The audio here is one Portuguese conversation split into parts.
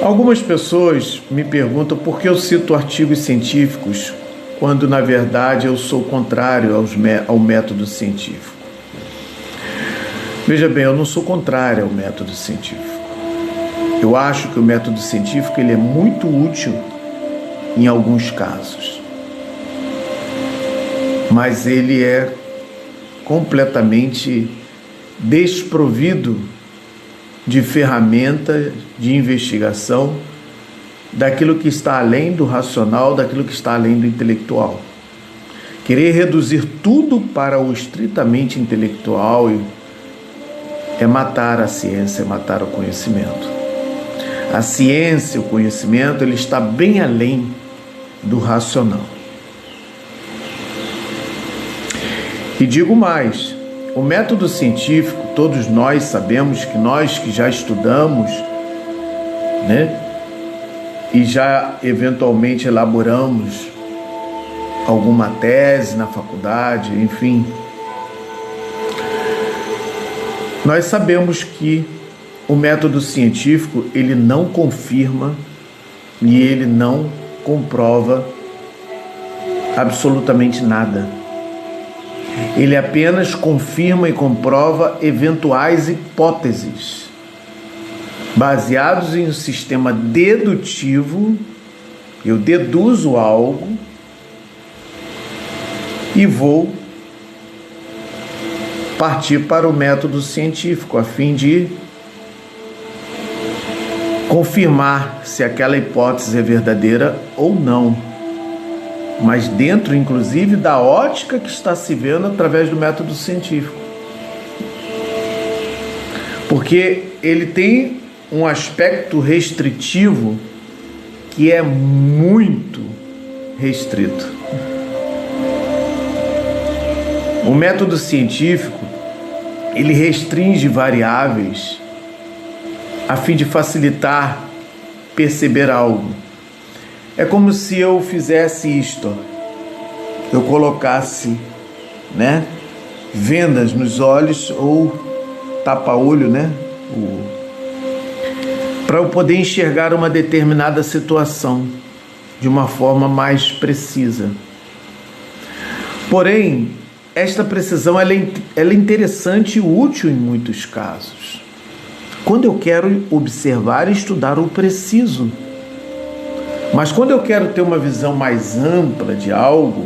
Algumas pessoas me perguntam por que eu cito artigos científicos quando, na verdade, eu sou contrário ao método científico. Veja bem, eu não sou contrário ao método científico. Eu acho que o método científico ele é muito útil em alguns casos, mas ele é completamente desprovido de ferramenta de investigação daquilo que está além do racional, daquilo que está além do intelectual. Querer reduzir tudo para o estritamente intelectual é matar a ciência, é matar o conhecimento. A ciência, o conhecimento, ele está bem além do racional. E digo mais, o método científico, todos nós sabemos que nós que já estudamos, né, e já eventualmente elaboramos alguma tese na faculdade, enfim, nós sabemos que o método científico ele não confirma e ele não comprova absolutamente nada. Ele apenas confirma e comprova eventuais hipóteses, baseados em um sistema dedutivo. Eu deduzo algo e vou partir para o método científico, a fim de confirmar se aquela hipótese é verdadeira ou não, mas dentro, inclusive, da ótica que está se vendo através do método científico. Porque ele tem um aspecto restritivo que é muito restrito. O método científico, ele restringe variáveis a fim de facilitar perceber algo. É como se eu fizesse isto, eu colocasse, vendas nos olhos ou tapa-olho, para eu poder enxergar uma determinada situação de uma forma mais precisa. Porém, esta precisão ela é interessante e útil em muitos casos. Quando eu quero observar e estudar o preciso. Mas quando eu quero ter uma visão mais ampla de algo,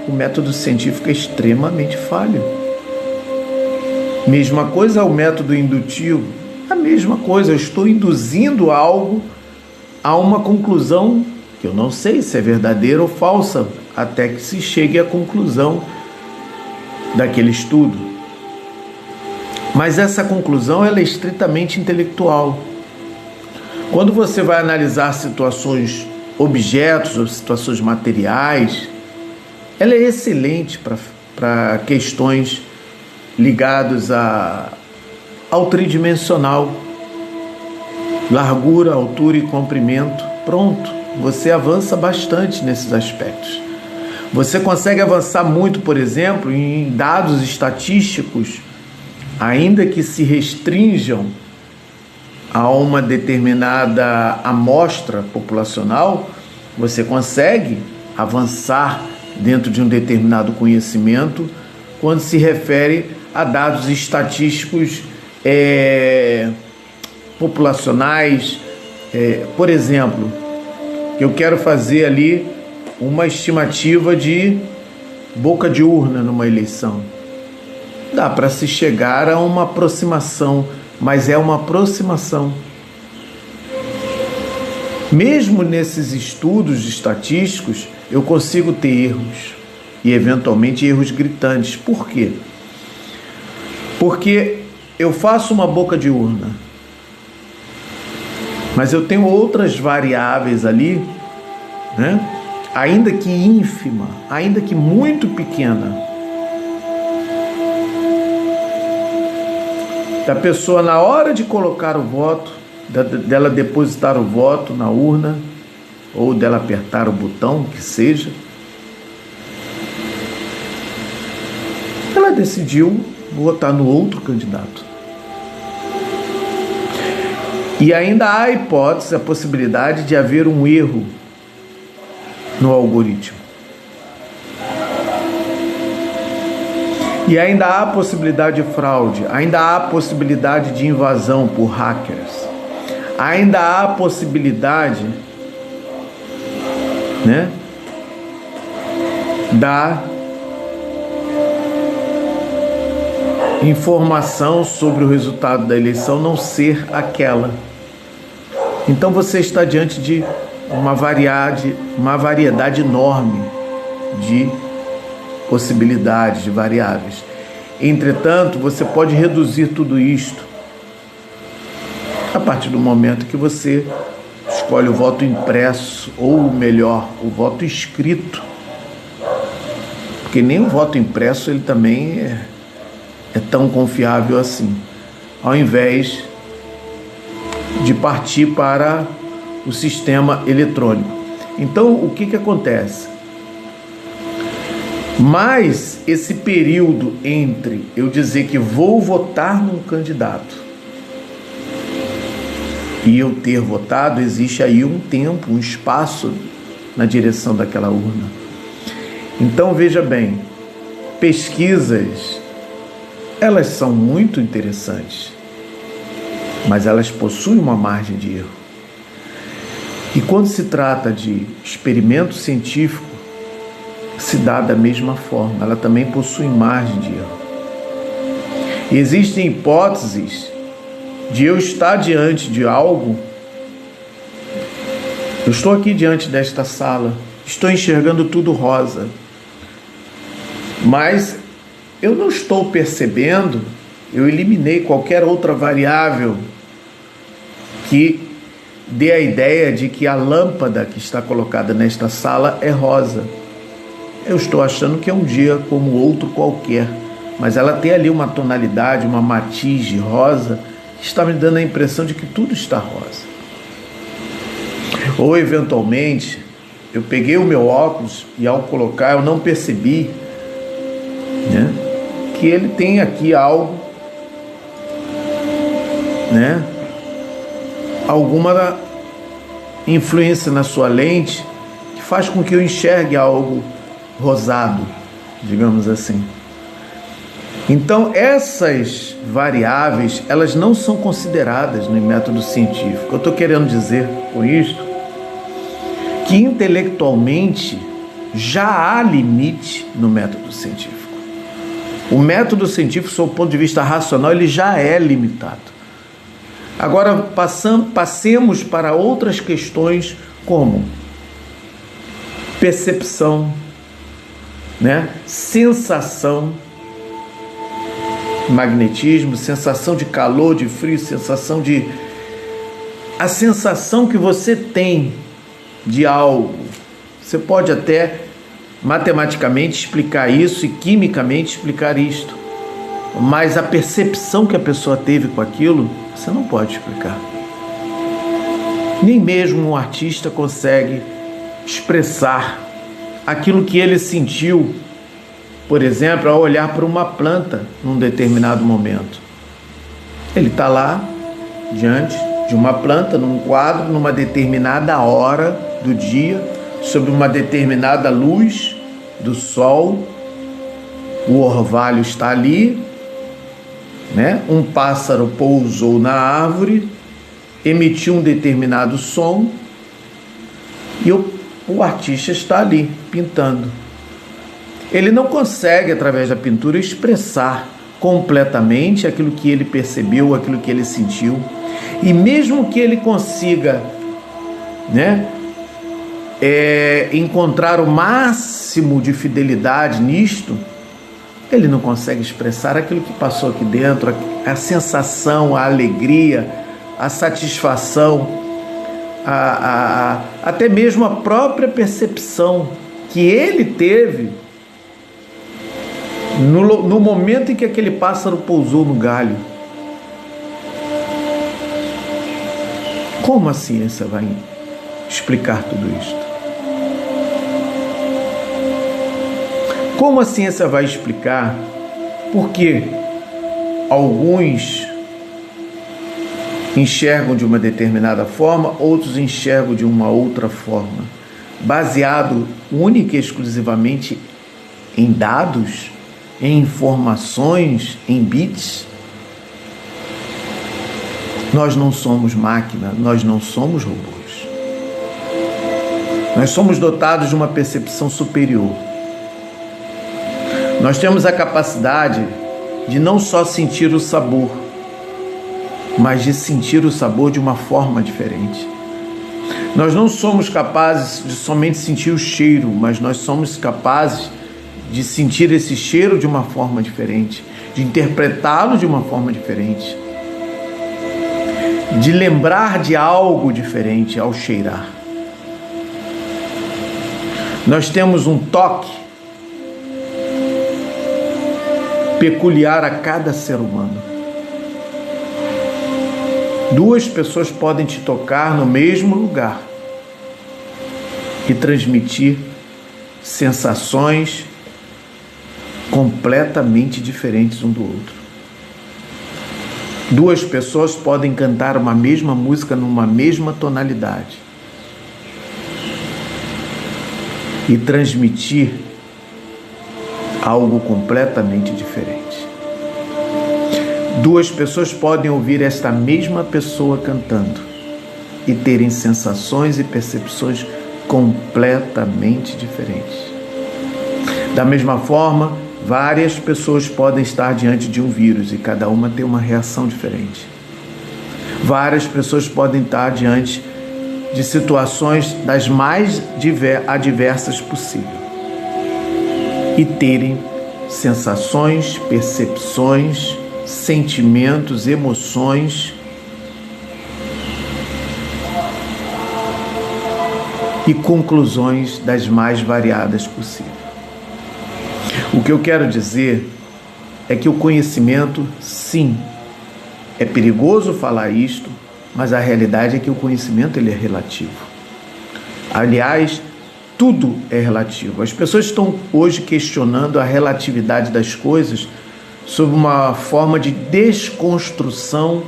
o método científico é extremamente falho. Mesma coisa o método indutivo, a mesma coisa, eu estou induzindo algo a uma conclusão que eu não sei se é verdadeira ou falsa, até que se chegue à conclusão daquele estudo. Mas essa conclusão ela é estritamente intelectual. Quando você vai analisar situações, objetos ou situações materiais, ela é excelente para questões ligadas ao tridimensional, largura, altura e comprimento. Pronto, você avança bastante nesses aspectos. Você consegue avançar muito, por exemplo, em dados estatísticos, ainda que se restringam a uma determinada amostra populacional, você consegue avançar dentro de um determinado conhecimento quando se refere a dados estatísticos populacionais. Por exemplo, eu quero fazer ali uma estimativa de boca de urna numa eleição. Dá para se chegar a uma aproximação, mas é uma aproximação. Mesmo nesses estudos estatísticos, eu consigo ter erros, e eventualmente erros gritantes. Por quê? Porque eu faço uma boca de urna, mas eu tenho outras variáveis ali, ainda que ínfima, ainda que muito pequena, da pessoa na hora de colocar o voto, dela depositar o voto na urna, ou dela apertar o botão, que seja, ela decidiu votar no outro candidato. E ainda há a hipótese, a possibilidade de haver um erro no algoritmo. E ainda há a possibilidade de fraude, ainda há a possibilidade de invasão por hackers, ainda há a possibilidade, né, da informação sobre o resultado da eleição não ser aquela. Então você está diante de uma variedade enorme de possibilidades, de variáveis. Entretanto, você pode reduzir tudo isto a partir do momento que você escolhe o voto impresso, ou melhor, o voto escrito. Porque nem o voto impresso ele também é tão confiável assim, ao invés de partir para o sistema eletrônico. Então, o que acontece? Mas esse período entre eu dizer que vou votar num candidato e eu ter votado, existe aí um tempo, um espaço na direção daquela urna. Então, veja bem, pesquisas, elas são muito interessantes, mas elas possuem uma margem de erro. E quando se trata de experimento científico, se dá da mesma forma, ela também possui margem de erro. E existem hipóteses de eu estar diante de algo. Eu estou aqui diante desta sala, estou enxergando tudo rosa, mas eu não estou percebendo, eu eliminei qualquer outra variável que dê a ideia de que a lâmpada que está colocada nesta sala é rosa. Eu estou achando que é um dia como outro qualquer, mas ela tem ali uma tonalidade, uma matiz de rosa, que está me dando a impressão de que tudo está rosa. Ou, eventualmente, eu peguei o meu óculos e, ao colocar, eu não percebi, né, que ele tem aqui algo, né, alguma influência na sua lente que faz com que eu enxergue algo rosado, digamos assim. Então, essas variáveis, elas não são consideradas no método científico. Eu estou querendo dizer com isto que intelectualmente já há limite no método científico. O método científico, sob o ponto de vista racional, ele já é limitado. Agora, passemos para outras questões como percepção, né? Sensação, magnetismo, sensação de calor, de frio, a sensação que você tem de algo. Você pode até matematicamente explicar isso e quimicamente explicar isto, mas a percepção que a pessoa teve com aquilo, você não pode explicar. Nem mesmo um artista consegue expressar aquilo que ele sentiu, por exemplo, ao olhar para uma planta num determinado momento. Ele está lá, diante de uma planta, num quadro, numa determinada hora do dia, sob uma determinada luz do sol, o orvalho está ali, né? Um pássaro pousou na árvore, emitiu um determinado som e o artista está ali pintando. Ele não consegue, através da pintura, expressar completamente aquilo que ele percebeu, aquilo que ele sentiu. E mesmo que ele consiga, né, encontrar o máximo de fidelidade nisto, ele não consegue expressar aquilo que passou aqui dentro, a sensação, a alegria, a satisfação, até mesmo a própria percepção que ele teve no momento em que aquele pássaro pousou no galho. Como a ciência vai explicar tudo isto? Como a ciência vai explicar por que alguns enxergam de uma determinada forma, outros enxergam de uma outra forma, baseado única e exclusivamente em dados, em informações, em bits. Nós não somos máquina, nós não somos robôs. Nós somos dotados de uma percepção superior. Nós temos a capacidade de não só sentir o sabor, mas de sentir o sabor de uma forma diferente. Nós não somos capazes de somente sentir o cheiro, mas nós somos capazes de sentir esse cheiro de uma forma diferente, de interpretá-lo de uma forma diferente, de lembrar de algo diferente ao cheirar. Nós temos um toque peculiar a cada ser humano. Duas pessoas podem te tocar no mesmo lugar e transmitir sensações completamente diferentes um do outro. Duas pessoas podem cantar uma mesma música numa mesma tonalidade e transmitir algo completamente diferente. Duas pessoas podem ouvir esta mesma pessoa cantando e terem sensações e percepções completamente diferentes. Da mesma forma, várias pessoas podem estar diante de um vírus e cada uma ter uma reação diferente. Várias pessoas podem estar diante de situações das mais adversas possíveis e terem sensações, percepções, sentimentos, emoções e conclusões das mais variadas possíveis. O que eu quero dizer é que o conhecimento, sim, é perigoso falar isto, mas a realidade é que o conhecimento ele é relativo. Aliás, tudo é relativo. As pessoas estão hoje questionando a relatividade das coisas sob uma forma de desconstrução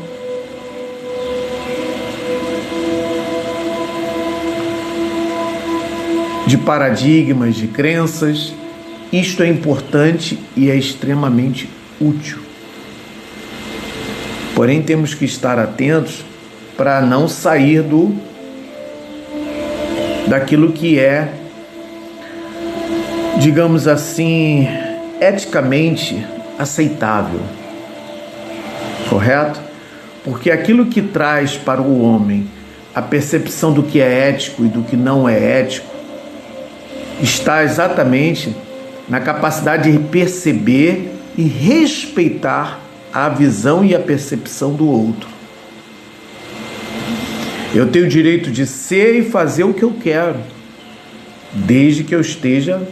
de paradigmas, de crenças. Isto é importante e é extremamente útil. Porém, temos que estar atentos para não sair daquilo que é, digamos assim, eticamente aceitável. Correto? Porque aquilo que traz para o homem a percepção do que é ético e do que não é ético está exatamente na capacidade de perceber e respeitar a visão e a percepção do outro. Eu tenho o direito de ser e fazer o que eu quero, desde que eu esteja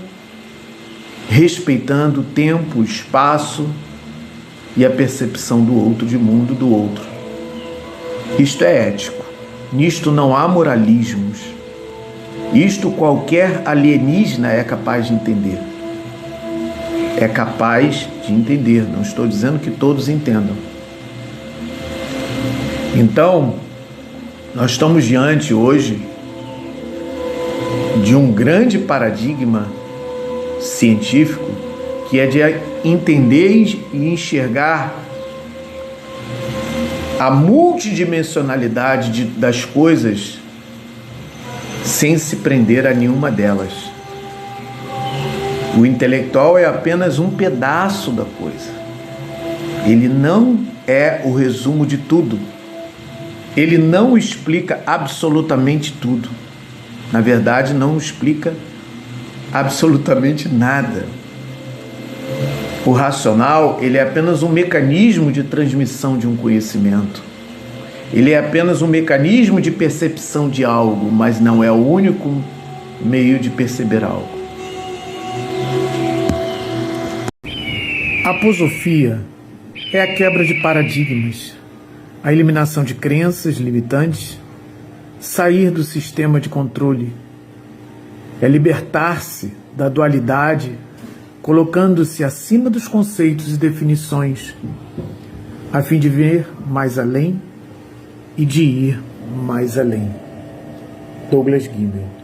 respeitando o tempo, o espaço e a percepção do outro, de mundo do outro. Isto é ético. Nisto não há moralismos. Isto qualquer alienígena é capaz de entender. É capaz de entender. Não estou dizendo que todos entendam. Então, nós estamos diante hoje de um grande paradigma científico que é de entender e enxergar a multidimensionalidade das coisas sem se prender a nenhuma delas. O intelectual é apenas um pedaço da coisa. Ele não é o resumo de tudo. Ele não explica absolutamente tudo. Na verdade, não explica absolutamente nada. O racional, ele é apenas um mecanismo de transmissão de um conhecimento. Ele é apenas um mecanismo de percepção de algo, mas não é o único meio de perceber algo. A aposofia é a quebra de paradigmas, a eliminação de crenças limitantes, sair do sistema de controle, é libertar-se da dualidade, colocando-se acima dos conceitos e definições, a fim de ver mais além e de ir mais além. Douglas Guimbel.